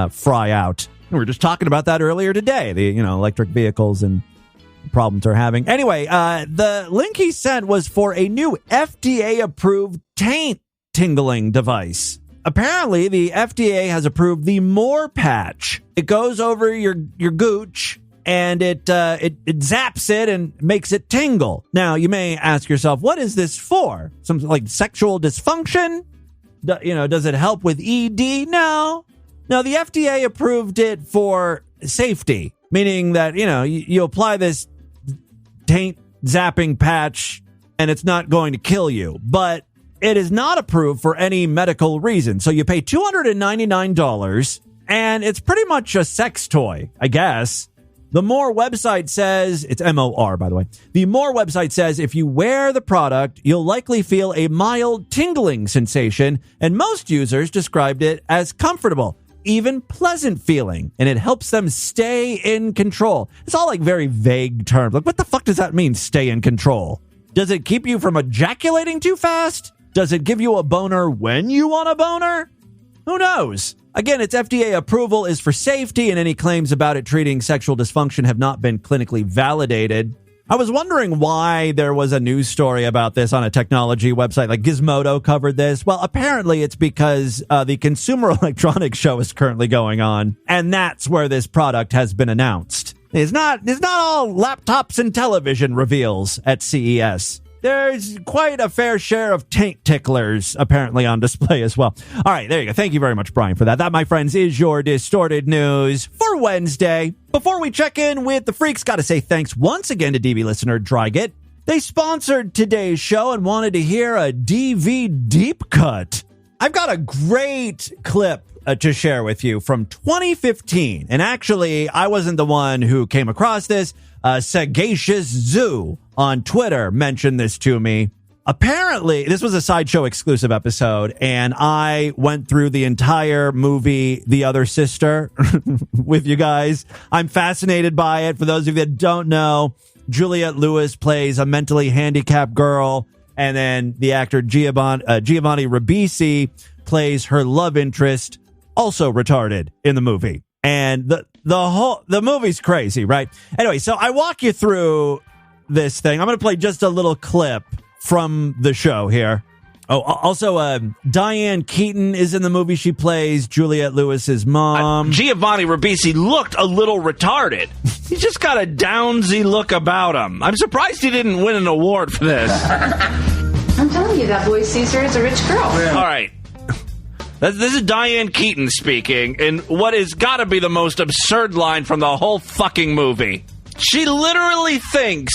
fry out. We were just talking about that earlier today, the electric vehicles and problems are having. Anyway, the link he sent was for a new FDA-approved taint tingling device. Apparently, the FDA has approved the More Patch. It goes over your gooch and it zaps it and makes it tingle. Now, you may ask yourself, what is this for? Some like sexual dysfunction? Does it help with ED? No, the FDA approved it for safety, meaning that, you apply this taint zapping patch and it's not going to kill you, but it is not approved for any medical reason. So you pay $299 and it's pretty much a sex toy, I guess. The More website says, it's MOR, by the way. The More website says if you wear the product, you'll likely feel a mild tingling sensation, and most users described it as comfortable, even pleasant feeling, and it helps them stay in control. It's all like very vague terms. Like, what the fuck does that mean, stay in control? Does it keep you from ejaculating too fast? Does it give you a boner when you want a boner? Who knows? Again, its FDA approval is for safety, and any claims about it treating sexual dysfunction have not been clinically validated. I was wondering why there was a news story about this on a technology website, like Gizmodo covered this. Well, apparently it's because the Consumer Electronics Show is currently going on, and that's where this product has been announced. It's not all laptops and television reveals at CES. There's quite a fair share of taint ticklers apparently on display as well. All right, there you go. Thank you very much, Brian, for that. That, my friends, is your Distorted News for Wednesday. Before we check in with the freaks, got to say thanks once again to DV listener Dryget. They sponsored today's show and wanted to hear a DV deep cut. I've got a great clip to share with you from 2015. And actually, I wasn't the one who came across this. Sagacious Zoo on Twitter mentioned this to me. Apparently, this was a Sideshow exclusive episode, and I went through the entire movie, The Other Sister, with you guys. I'm fascinated by it. For those of you that don't know, Juliette Lewis plays a mentally handicapped girl, and then the actor Giovanni Ribisi plays her love interest, also retarded, in the movie. And the movie's crazy, right? Anyway, so I walk you through this thing. I'm going to play just a little clip from the show here. Oh, also, Diane Keaton is in the movie. She plays Juliette Lewis's mom. Giovanni Ribisi looked a little retarded. He's just got a downsy look about him. I'm surprised he didn't win an award for this. I'm telling you, that boy sees her as a rich girl. All right. This is Diane Keaton speaking, in what has got to be the most absurd line from the whole fucking movie. She literally thinks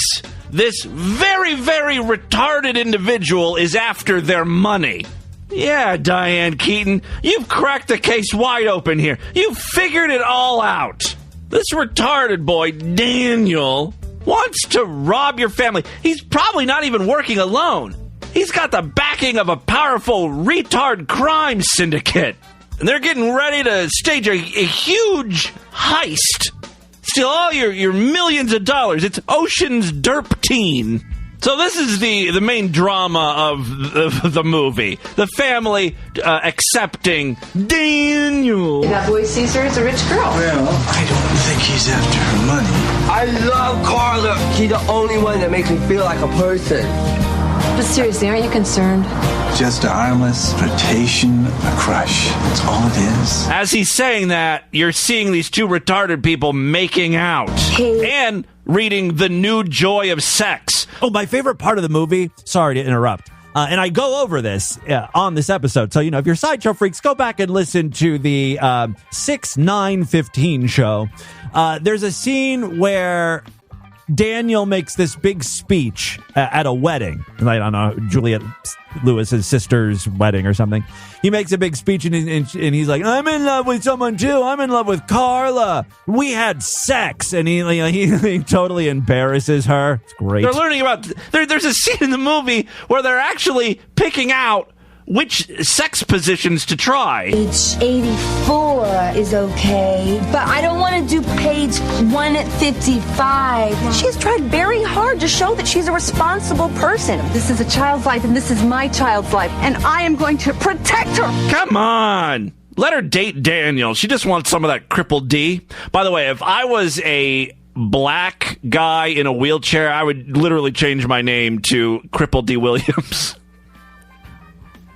this very, very retarded individual is after their money. Yeah, Diane Keaton, you've cracked the case wide open here. You've figured it all out. This retarded boy, Daniel, wants to rob your family. He's probably not even working alone. He's got the backing of a powerful retard crime syndicate. And they're getting ready to stage a huge heist. Steal all your millions of dollars. It's Ocean's Derp Teen. So this is the main drama of the movie. The family accepting Daniel. That boy sees her as a rich girl. Well, I don't think he's after her money. I love Carla. He's the only one that makes me feel like a person. But seriously, aren't you concerned? Just a harmless flirtation, a crush. That's all it is. As he's saying that, you're seeing these two retarded people making out. And reading The New Joy of Sex. Oh, my favorite part of the movie, sorry to interrupt, and I go over this on this episode. So, if you're Sideshow freaks, go back and listen to the 6-9-15 show. There's a scene where Daniel makes this big speech at a wedding. I don't know, Juliette Lewis's sister's wedding or something. He makes a big speech and he's like, I'm in love with someone too. I'm in love with Carla. We had sex. And he totally embarrasses her. It's great. They're learning about... There's a scene in the movie where they're actually picking out which sex positions to try. Page 84 is okay, but I don't want to do page 155. She has tried very hard to show that she's a responsible person. This is a child's life, and this is my child's life, and I am going to protect her. Come on. Let her date Daniel. She just wants some of that crippled D. By the way, if I was a black guy in a wheelchair, I would literally change my name to Crippled D. Williams.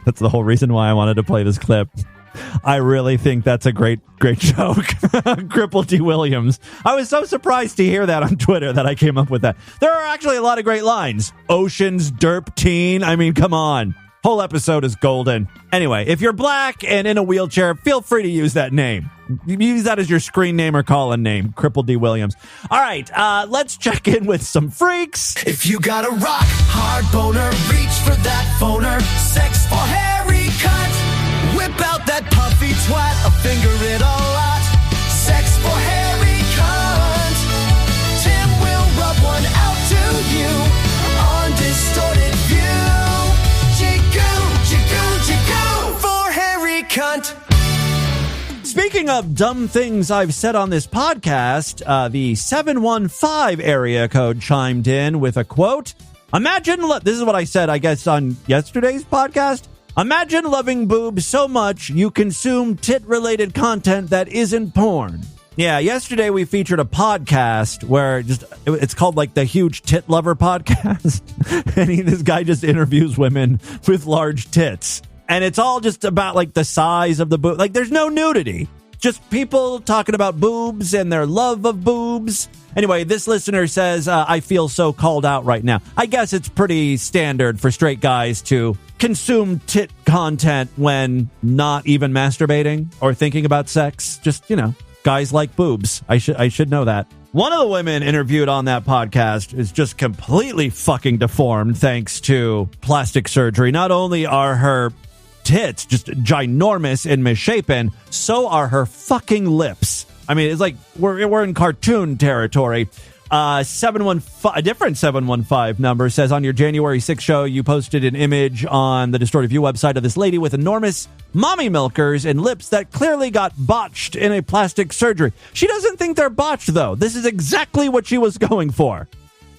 That's the whole reason why I wanted to play this clip. I really think that's a great joke. Crippled D. Williams. I was so surprised to hear that on Twitter that I came up with that. There are actually a lot of great lines. Ocean's Derp Teen. I mean, come on. Whole episode is golden. Anyway, if you're black and in a wheelchair, feel free to use that name. Use that as your screen name or call-in name. Crippled D. Williams. All right, let's check in with some freaks. If you got a rock hard boner, reach for that phoner. Sex for Harry cunt. Whip out that puffy twat, a finger it a lot. Sex for Harry cunt. Tim will rub one out to you on Distorted View. Jigoo for Harry cunt. Speaking of dumb things I've said on this podcast, the 715 area code chimed in with a quote. This is what I said, I guess, on yesterday's podcast. Imagine loving boobs so much you consume tit-related content that isn't porn. Yeah, yesterday we featured a podcast where it's called like the Huge Tit Lover Podcast. And this guy just interviews women with large tits. And it's all just about like the size of the boob. Like there's no nudity. Just people talking about boobs and their love of boobs. Anyway, this listener says, I feel so called out right now. I guess it's pretty standard for straight guys to consume tit content when not even masturbating or thinking about sex. Just, guys like boobs. I should know that. One of the women interviewed on that podcast is just completely fucking deformed thanks to plastic surgery. Not only are her tits just ginormous and misshapen, so are her fucking lips. I mean, it's like we're in cartoon territory. 715, a different 715 number says on your January 6th show, you posted an image on the Distorted View website of this lady with enormous mommy milkers and lips that clearly got botched in a plastic surgery. She doesn't think they're botched, though. This is exactly what she was going for.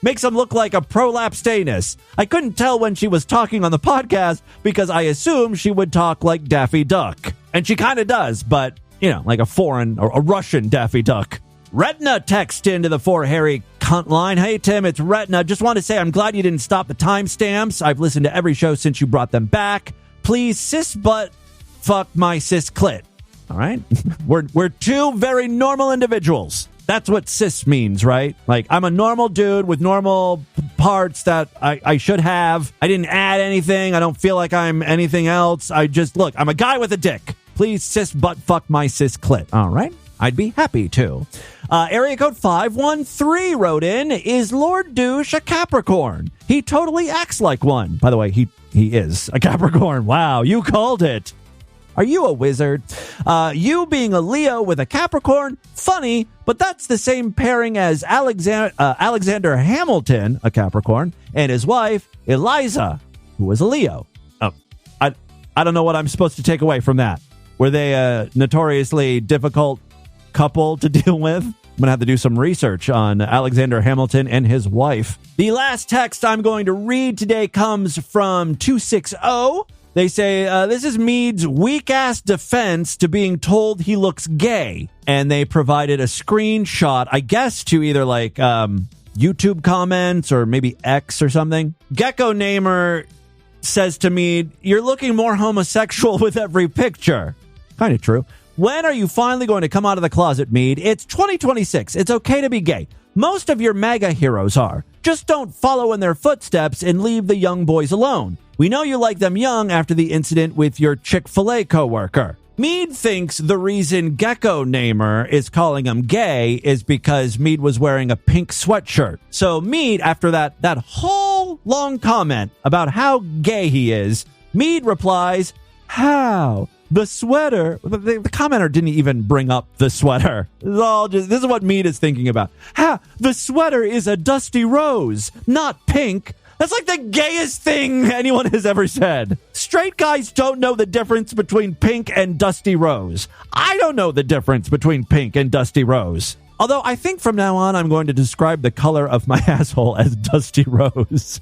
Makes them look like a prolapsed anus. I couldn't tell when she was talking on the podcast because I assumed she would talk like Daffy Duck. And she kind of does, but, like a foreign or a Russian Daffy Duck. Retina text into the For Harry cunt line. Hey, Tim, it's Retina. Just want to say I'm glad you didn't stop the timestamps. I've listened to every show since you brought them back. Please, cis butt, fuck my cis clit. All right? We're two very normal individuals. That's what cis means, right? Like, I'm a normal dude with normal parts that I should have. I didn't add anything. I don't feel like I'm anything else. Look, I'm a guy with a dick. Please, cis butt, fuck my cis clit. All right? I'd be happy to. Area code 513 wrote in, is Lord Douche a Capricorn? He totally acts like one. By the way, he is a Capricorn. Wow, you called it. Are you a wizard? You being a Leo with a Capricorn? Funny, but that's the same pairing as Alexander Hamilton, a Capricorn, and his wife, Eliza, who was a Leo. Oh, I don't know what I'm supposed to take away from that. Were they a notoriously difficult couple to deal with? I'm going to have to do some research on Alexander Hamilton and his wife. The last text I'm going to read today comes from 260. They say, this is Mead's weak-ass defense to being told he looks gay. And they provided a screenshot, I guess, to either like YouTube comments or maybe X or something. Gecko Namer says to Mead, you're looking more homosexual with every picture. Kind of true. When are you finally going to come out of the closet, Mead? It's 2026. It's okay to be gay. Most of your MAGA heroes are. Just don't follow in their footsteps and leave the young boys alone. We know you like them young after the incident with your Chick-fil-A coworker. Mead thinks the reason Gecko Namer is calling him gay is because Mead was wearing a pink sweatshirt. So Mead, after that whole long comment about how gay he is, Mead replies, how? The sweater, the commenter didn't even bring up the sweater. This is what Mead is thinking about. The sweater is a dusty rose, not pink. That's like the gayest thing anyone has ever said. Straight guys don't know the difference between pink and dusty rose. I don't know the difference between pink and dusty rose. Although I think from now on I'm going to describe the color of my asshole as dusty rose.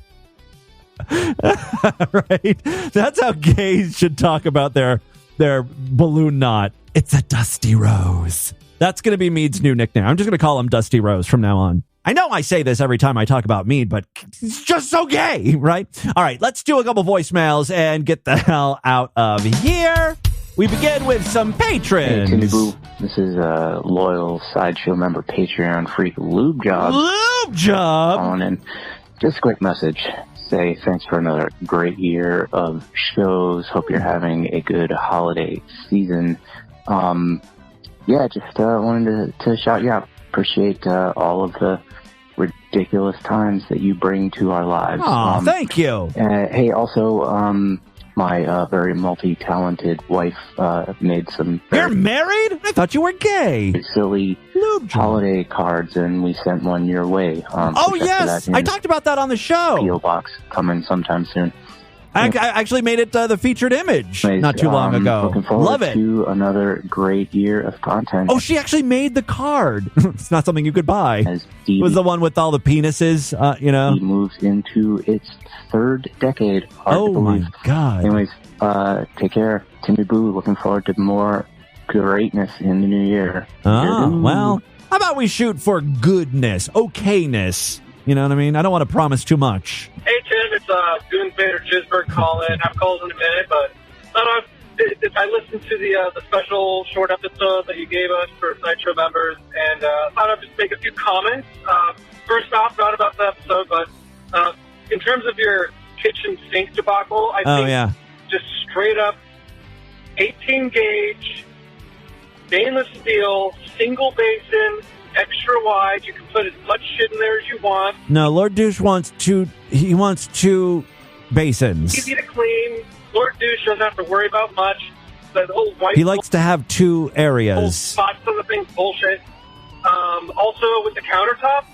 Right? That's how gays should talk about their balloon knot. It's a dusty rose. That's going to be Mead's new nickname. I'm just going to call him Dusty Rose from now on. I know I say this every time I talk about Mead, but it's just so gay, right? All right, let's do a couple voicemails and get the hell out of here. We begin with some patrons. Hey, Timmy Boo. This is a loyal Sideshow member, Patreon freak, Lube Job. Lube Job! Calling in. Just a quick message. Say thanks for another great year of shows. Hope you're having a good holiday season. Just wanted to shout you out. Appreciate all of the ridiculous times that you bring to our lives. Aw, thank you. Hey, also, my very multi-talented wife made some... You're married? I thought you were gay. Silly holiday cards, and we sent one your way. Oh, yes! I talked about that on the show. P.O. Box coming sometime soon. I actually made it the featured image not too long ago. Looking forward Love it. to another great year of content. Oh, she actually made the card. It's not something you could buy. It was the one with all the penises, He moves into its third decade. Oh, my God. Anyways, take care. Timmy Boo, looking forward to more greatness in the new year. Oh, well, how about we shoot for goodness, okayness? You know what I mean? I don't want to promise too much. Hey, Tim, it's Goon Vader Gisberg calling. I have calls in a minute, but if I listened to the special short episode that you gave us for Sideshow members, and thought I'd just make a few comments. First off, not about the episode, but in terms of your kitchen sink debacle, I think just straight up 18 gauge, stainless steel, single basin, extra wide. You can put as much shit in there as you want. No, Lord Douche wants two basins. Easy to clean. Lord Douche doesn't have to worry about much. The whole white. He likes to have two whole areas. spots on the thing's bullshit. Also, with the countertop,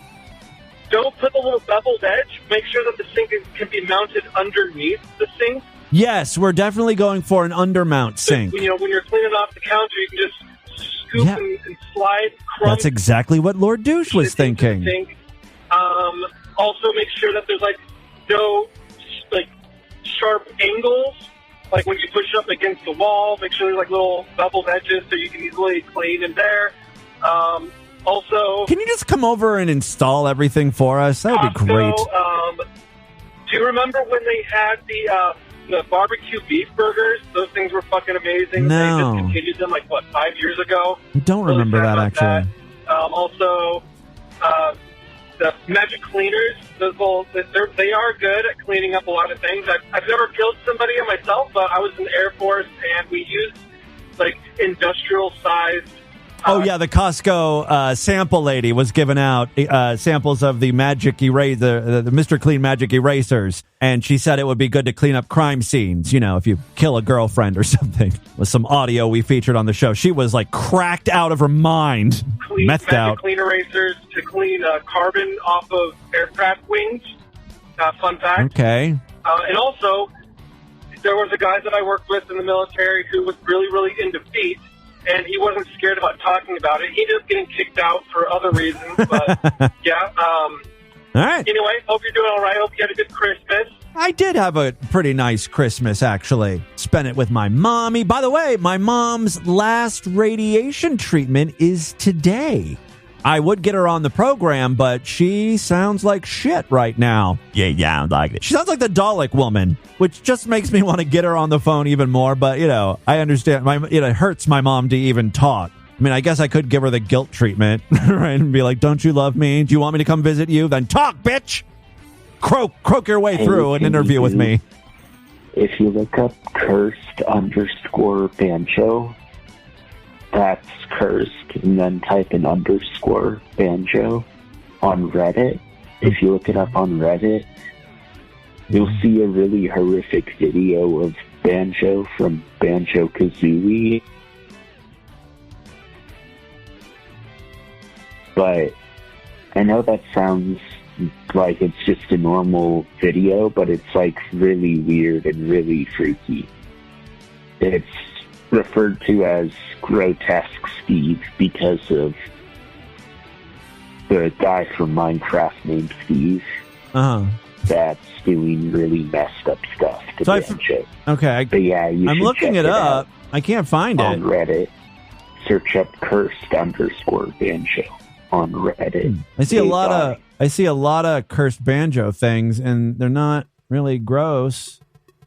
don't put the little beveled edge. Make sure that the sink can be mounted underneath the sink. Yes, we're definitely going for an undermount sink. When you're cleaning off the counter, you can just scoop and slide crumbs. That's exactly what Lord Douche was thinking. Sink. Also, make sure that there's no sharp angles. Like when you push up against the wall, make sure there's little beveled edges so you can easily clean in there. Also, can you just come over and install everything for us? That would be great. Do you remember when they had the barbecue beef burgers? Those things were fucking amazing. No. They discontinued them 5 years ago. I don't remember that, actually. Also, the magic cleaners, they are good at cleaning up a lot of things. I've never killed somebody myself, but I was in the Air Force, and we used industrial-sized. Oh, yeah, the Costco sample lady was giving out samples of the magic the Mr. Clean magic erasers. And she said it would be good to clean up crime scenes, if you kill a girlfriend or something. With some audio we featured on the show. She was cracked out of her mind. Methed out. Clean erasers to clean carbon off of aircraft wings. Fun fact. Okay. And also, there was a guy that I worked with in the military who was really, really into feet. And he wasn't scared about talking about it. He ended up getting kicked out for other reasons. But, yeah. All right. Anyway, hope you're doing all right. Hope you had a good Christmas. I did have a pretty nice Christmas, actually. Spent it with my mommy. By the way, my mom's last radiation treatment is today. I would get her on the program, but she sounds like shit right now. Yeah, like it. She sounds like the Dalek woman, which just makes me want to get her on the phone even more. But, I understand. It hurts my mom to even talk. I mean, I guess I could give her the guilt treatment, right? And be like, don't you love me? Do you want me to come visit you? Then talk, bitch! Croak your way through an interview with me. If you look up cursed_banjo, that's cursed, and then type in _banjo on Reddit. If you look it up on Reddit, you'll see a really horrific video of Banjo from Banjo-Kazooie. But I know that sounds like it's just a normal video, but it's really weird and really freaky. It's referred to as Grotesque Steve because of the guy from Minecraft named Steve that's doing really messed up stuff to Banjo. Okay. But yeah, I'm looking it up. I can't find it. On Reddit, search up cursed_banjo on Reddit. I see a lot of cursed banjo things, and they're not really gross.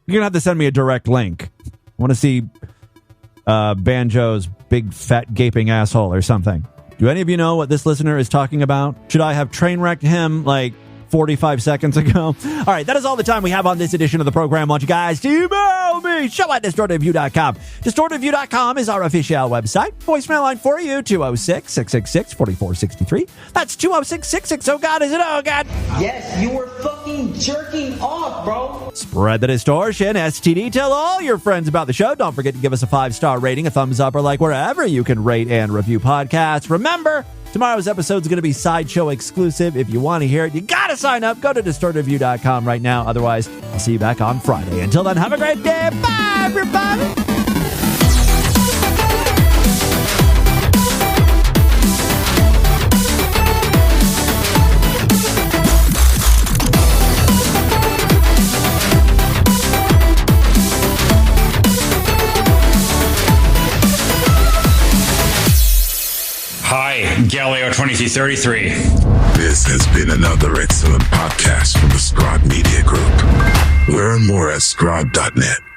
You're gonna have to send me a direct link. I want to see Banjo's big fat gaping asshole or something. Do any of you know what this listener is talking about? Should I have train wrecked him 45 seconds ago? All right, that is all the time we have on this edition of the program. I want you guys to email me, show@distortedview.com. Distortedview.com is our official website. Voicemail line for you, 206-666-4463. That's 206-660. Oh, God, is it? Oh, God. Yes, you were fucking jerking off, bro. Spread the distortion. STD. Tell all your friends about the show. Don't forget to give us a 5-star rating, a thumbs up, or wherever you can rate and review podcasts. Remember, Tomorrow's episode is going to be Sideshow exclusive. If you want to hear it, you got to sign up. Go to distortedview.com right now. Otherwise, I'll see you back on Friday. Until then, have a great day. Bye, everybody. Hi, Galileo 2333. This has been another excellent podcast from the Scribe Media Group. Learn more at scribe.net.